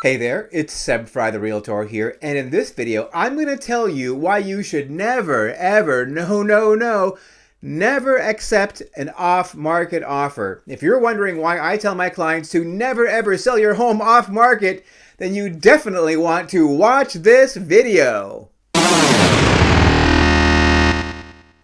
Hey there, it's Seb Frey the Realtor here, and in this video, I'm going to tell you why you should never, ever, never accept an off-market offer. If you're wondering why I tell my clients to never, ever sell your home off-market, then you definitely want to watch this video.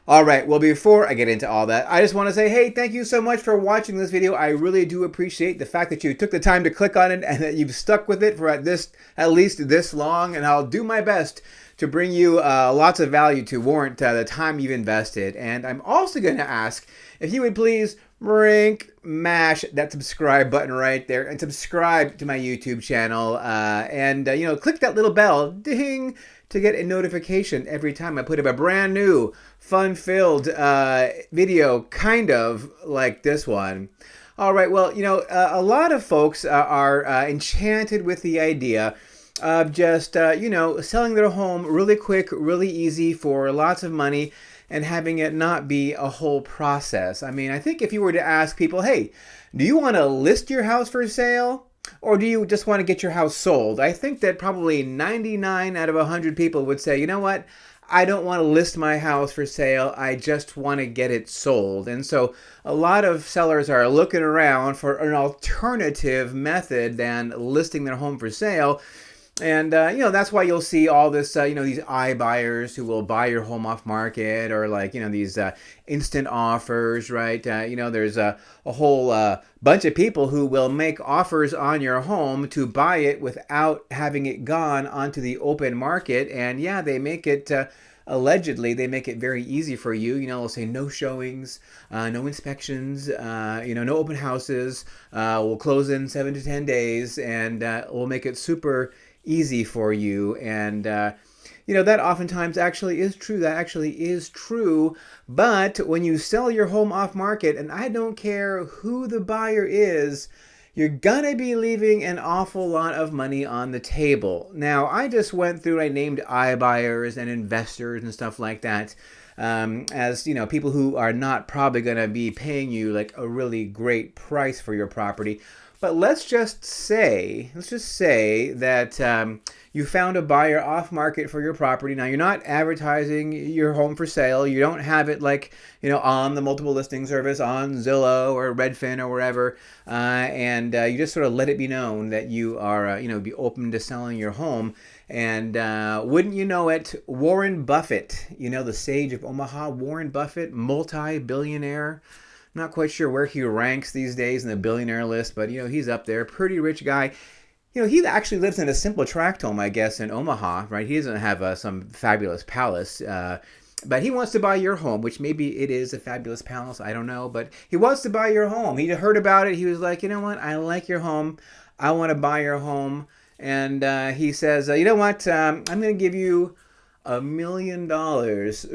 All right, well, before I get into all that, I just want to say, hey, thank you so much for watching this video. I really do appreciate the fact that you took the time to click on it and that you've stuck with it for at least this long, and I'll do my best to bring you lots of value to warrant the time you've invested. And I'm also going to ask if you would please mash that subscribe button right there and subscribe to my YouTube channel, and click that little bell, ding, to get a notification every time I put up a brand new fun-filled video, kind of like this one. All right, well, a lot of folks are enchanted with the idea of just, selling their home really quick, really easy for lots of money and having it not be a whole process. I mean, I think if you were to ask people, hey, do you want to list your house for sale? Or do you just want to get your house sold? I think that probably 99 out of 100 people would say, you know what? I don't want to list my house for sale. I just want to get it sold. And so a lot of sellers are looking around for an alternative method than listing their home for sale. And, that's why you'll see all this, these iBuyers who will buy your home off market, or these instant offers, right? There's a whole bunch of people who will make offers on your home to buy it without having it gone onto the open market. And yeah, they make it, allegedly, they make it very easy for you. They'll say no showings, no inspections, no open houses. We'll close in 7 to 10 days, and we'll make it super easy for you. And that oftentimes actually is true. That actually is true. But when you sell your home off market, and I don't care who the buyer is, you're gonna be leaving an awful lot of money on the table. Now, I just went through, I named iBuyers and investors and stuff like that, as people who are not probably gonna be paying you like a really great price for your property. But let's just say that you found a buyer off market for your property. Now, you're not advertising your home for sale. You don't have it on the multiple listing service, on Zillow or Redfin or wherever, and you just sort of let it be known that you are be open to selling your home. And wouldn't you know it, Warren Buffett, the sage of Omaha, Warren Buffett, multi-billionaire. Not quite sure where he ranks these days in the billionaire list, but he's up there. Pretty rich guy. He actually lives in a simple tract home, I guess, in Omaha, right? He doesn't have some fabulous palace, but he wants to buy your home, which maybe it is a fabulous palace. I don't know, but he wants to buy your home. He heard about it. He was like, you know what? I like your home. I want to buy your home. And he says, you know what? I'm going to give you $1 million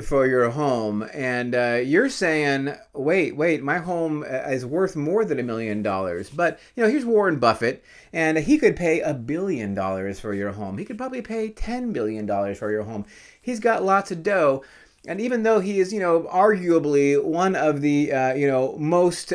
for your home. And you're saying, wait, my home is worth more than $1 million. But here's Warren Buffett, and he could pay $1 billion for your home. He could probably pay $10 billion for your home. He's got lots of dough. And even though he is arguably one of the most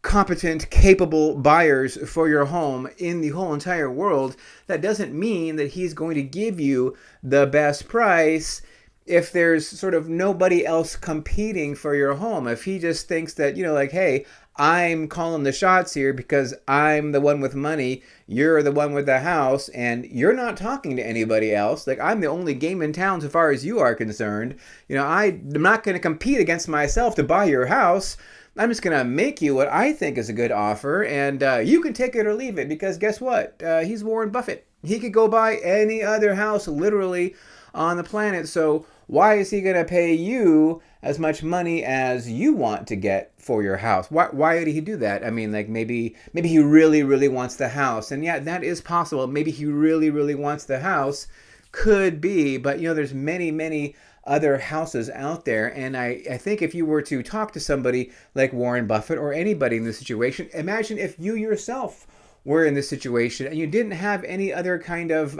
competent, capable buyers for your home in the whole entire world, that doesn't mean that he's going to give you the best price if there's sort of nobody else competing for your home. If he just thinks that, hey, I'm calling the shots here because I'm the one with money, you're the one with the house, and you're not talking to anybody else. Like, I'm the only game in town so far as you are concerned. I'm not going to compete against myself to buy your house. I'm just going to make you what I think is a good offer, and you can take it or leave it, because guess what? He's Warren Buffett. He could go buy any other house literally on the planet, so why is he going to pay you as much money as you want to get for your house? Why did he do that? I mean, like, maybe he really, really wants the house, and yeah, that is possible. Maybe he really, really wants the house. Could be, but there's many, many other houses out there. And I think if you were to talk to somebody like Warren Buffett or anybody in this situation, imagine if you yourself were in this situation and you didn't have any other kind of,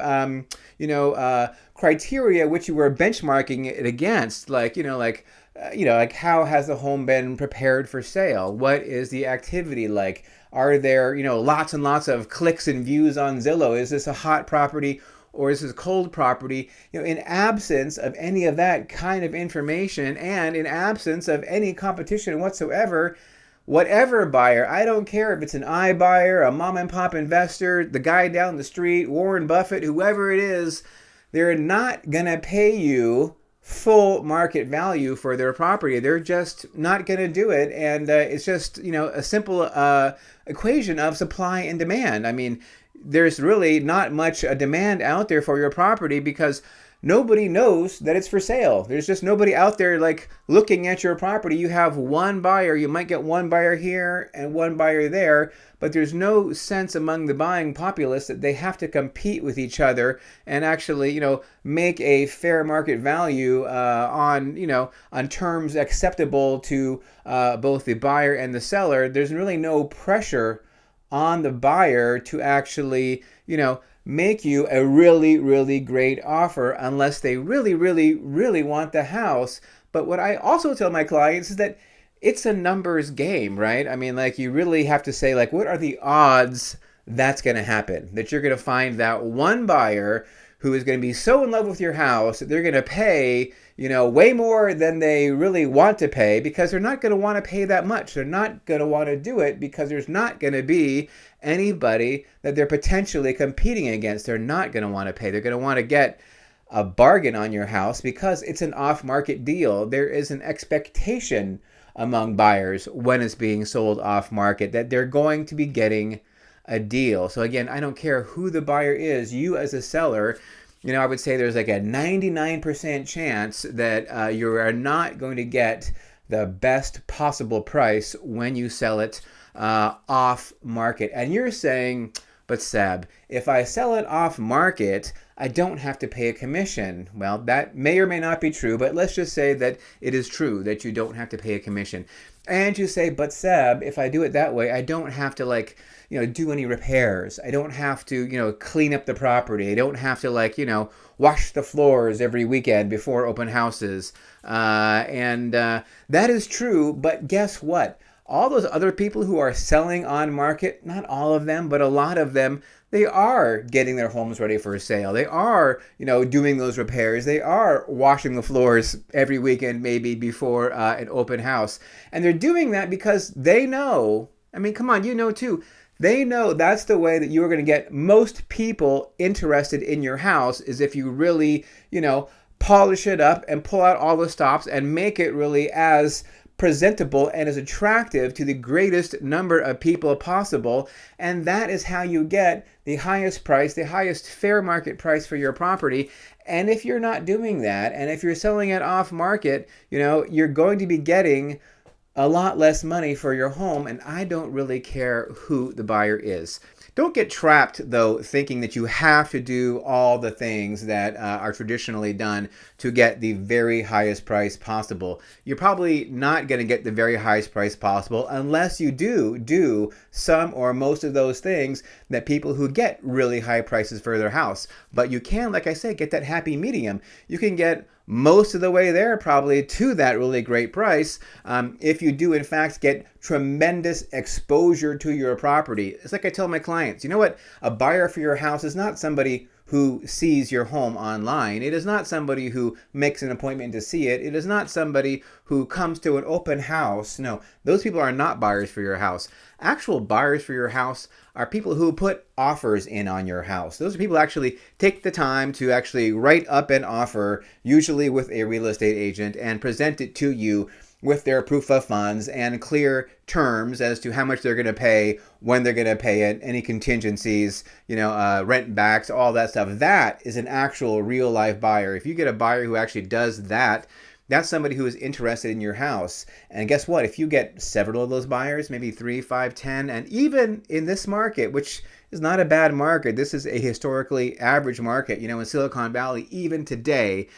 criteria which you were benchmarking it against, like like how has the home been prepared for sale? What is the activity like? Are there, lots and lots of clicks and views on Zillow? Is this a hot property or is this a cold property? In absence of any of that kind of information and in absence of any competition whatsoever, whatever buyer, I don't care if it's an iBuyer, a mom and pop investor, the guy down the street, Warren Buffett, whoever it is, they're not going to pay you full market value for their property. They're just not going to do it. And it's just, a simple equation of supply and demand. I mean, there's really not much demand out there for your property because nobody knows that it's for sale. There's just nobody out there like looking at your property. You have one buyer. You might get one buyer here and one buyer there, but there's no sense among the buying populace that they have to compete with each other and actually, make a fair market value on terms acceptable to both the buyer and the seller. There's really no pressure on the buyer to actually, make you a really, really great offer unless they really, really, really want the house. But what I also tell my clients is that it's a numbers game, right? I mean, like you really have to say, like, what are the odds that's going to happen? That you're going to find that one buyer who is going to be so in love with your house that they're going to pay, way more than they really want to pay because they're not going to want to pay that much. They're not going to want to do it because there's not going to be anybody that they're potentially competing against. They're not going to want to pay. They're going to want to get a bargain on your house because it's an off-market deal. There is an expectation among buyers when it's being sold off-market that they're going to be getting a deal. So again, I don't care who the buyer is. You as a seller, I would say there's like a 99% chance that you are not going to get the best possible price when you sell it off market. And you're saying, but Seb, if I sell it off market, I don't have to pay a commission. Well, that may or may not be true, but let's just say that it is true that you don't have to pay a commission. And you say, but Seb, if I do it that way, I don't have to do any repairs. I don't have to, clean up the property. I don't have to wash the floors every weekend before open houses. And that is true, but guess what? All those other people who are selling on market, not all of them, but a lot of them, they are getting their homes ready for a sale. They are, doing those repairs. They are washing the floors every weekend, maybe before an open house. And they're doing that because they know, I mean, come on, too. They know that's the way that you are going to get most people interested in your house is if you really, polish it up and pull out all the stops and make it really as presentable and as attractive to the greatest number of people possible. And that is how you get the highest price, the highest fair market price for your property. And if you're not doing that, and if you're selling it off market, you're going to be getting a lot less money for your home. And I don't really care who the buyer is. Don't get trapped, though, thinking that you have to do all the things that are traditionally done to get the very highest price possible. You're probably not going to get the very highest price possible unless you do some or most of those things that people who get really high prices for their house. But you can, like I said, get that happy medium. You can get most of the way there probably to that really great price if you do in fact get tremendous exposure to your property. It's like I tell my clients, you know what? A buyer for your house is not somebody who sees your home online. It is not somebody who makes an appointment to see it. It is not somebody who comes to an open house. No, those people are not buyers for your house. Actual buyers for your house are people who put offers in on your house. Those are people who actually take the time to actually write up an offer, usually with a real estate agent, and present it to you with their proof of funds and clear terms as to how much they're going to pay, when they're going to pay it, any contingencies, rent backs, all that stuff. That is an actual real life buyer. If you get a buyer who actually does that, that's somebody who is interested in your house. And guess what? If you get several of those buyers, maybe 3, 5, 10, and even in this market, which is not a bad market, this is a historically average market, in Silicon Valley, even today,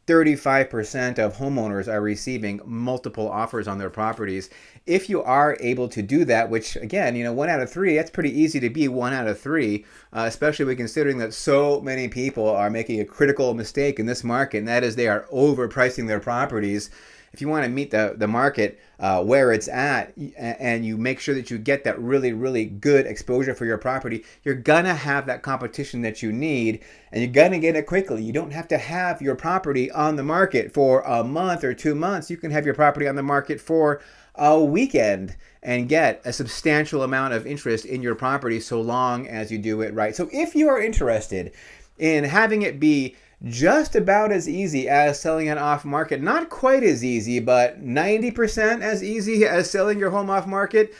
35% of homeowners are receiving multiple offers on their properties. If you are able to do that, which again, 1 out of 3, that's pretty easy to be 1 out of 3, especially when considering that so many people are making a critical mistake in this market, and that is they are overpricing their properties. if you want to meet the market where it's at, and you make sure that you get that really, really good exposure for your property, you're going to have that competition that you need, and you're going to get it quickly. You don't have to have your property on the market for a month or 2 months. You can have your property on the market for a weekend and get a substantial amount of interest in your property, so long as you do it right. So if you are interested in having it be just about as easy as selling it off market, not quite as easy, but 90% as easy as selling your home off market,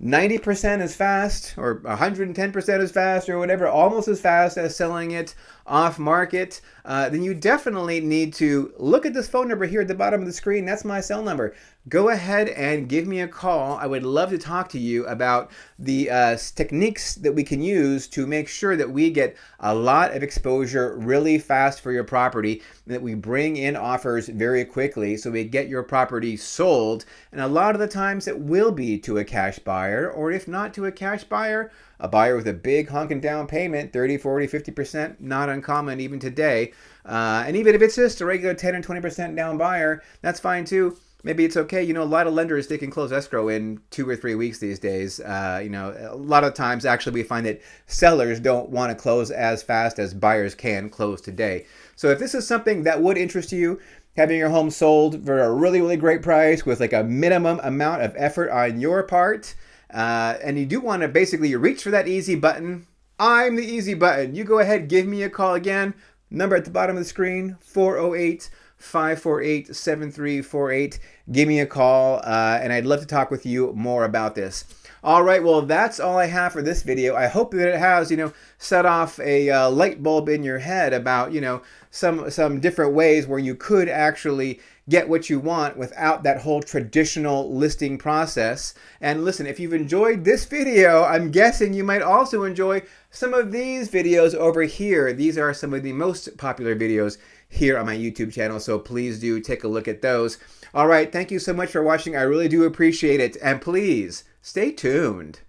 90% as fast, or 110% as fast, or whatever, almost as fast as selling it off market, then you definitely need to look at this phone number here at the bottom of the screen. That's my cell number. Go ahead and give me a call. I would love to talk to you about the techniques that we can use to make sure that we get a lot of exposure really fast for your property, and that we bring in offers very quickly so we get your property sold. And a lot of the times it will be to a cash buyer, or if not to a cash buyer, a buyer with a big honking down payment, 30, 40, 50%, not uncommon even today. And even if it's just a regular 10 and 20% down buyer, that's fine too. Maybe it's okay. You know, a lot of lenders, they can close escrow in 2 or 3 weeks these days. You know, a lot of times actually we find that sellers don't want to close as fast as buyers can close today. So if this is something that would interest you, having your home sold for a really, really great price with like a minimum amount of effort on your part, and you do want to basically reach for that easy button, I'm the easy button. You go ahead, give me a call again. Number at the bottom of the screen, 408-548-7348. Give me a call, and I'd love to talk with you more about this. All right, well, that's all I have for this video. I hope that it has, you know, set off a light bulb in your head about, you know, some different ways where you could actually get what you want without that whole traditional listing process. And listen, if you've enjoyed this video, I'm guessing you might also enjoy some of these videos over here. These are some of the most popular videos here on my YouTube channel, so please do take a look at those. All right, thank you so much for watching. I really do appreciate it, and please stay tuned.